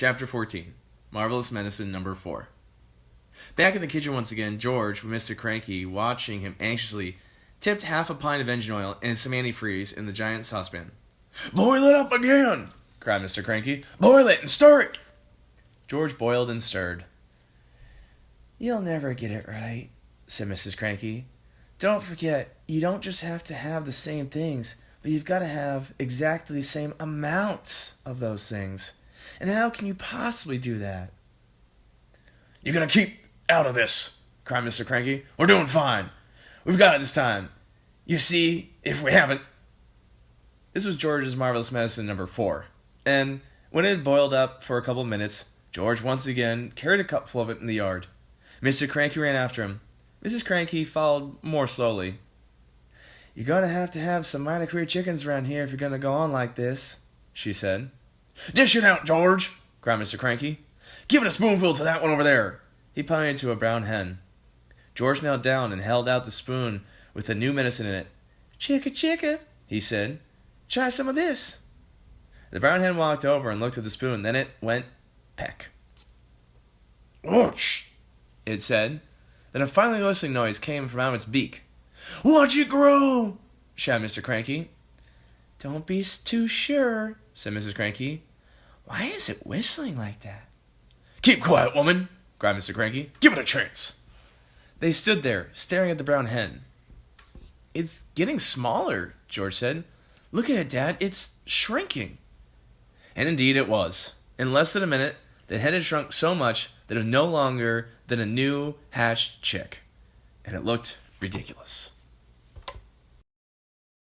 Chapter 14. Marvelous Medicine Number 4. Back in the kitchen once again, George, with Mr. Cranky watching him anxiously, tipped half a pint of engine oil and some antifreeze in the giant saucepan. "Boil it up again!" cried Mr. Cranky. "Boil it and stir it!" George boiled and stirred. "You'll never get it right," said Mrs. Cranky. "Don't forget, you don't just have to have the same things, but you've got to have exactly the same amounts of those things. And how can you possibly do that?" "You're gonna keep out of this," cried Mr. Cranky. "We're doing fine. We've got it this time. You see, if we haven't..." This was George's Marvelous Medicine Number 4, and when it had boiled up for a couple of minutes, George once again carried a cupful of it in the yard. Mr. Cranky ran after him. Mrs. Cranky followed more slowly. "You're going to have some mighty queer chickens around here if you're going to go on like this," she said. "Dish it out, George!" cried Mr. Cranky. "Give it a spoonful to that one over there." He pointed to a brown hen. George knelt down and held out the spoon with the new medicine in it. "Chicka, chicka," he said. "Try some of this." The brown hen walked over and looked at the spoon. Then it went peck. "Ouch!" it said. Then a finely whistling noise came from out its beak. "Watch it grow!" shouted Mr. Cranky. "Don't be too sure," said Mrs. Cranky. "Why is it whistling like that?" "Keep quiet, woman!" cried Mr. Cranky. "Give it a chance." They stood there, staring at the brown hen. "It's getting smaller," George said. "Look at it, Dad. It's shrinking." And indeed it was. In less than a minute, the hen had shrunk so much that it was no longer than a new hatched chick. And it looked ridiculous.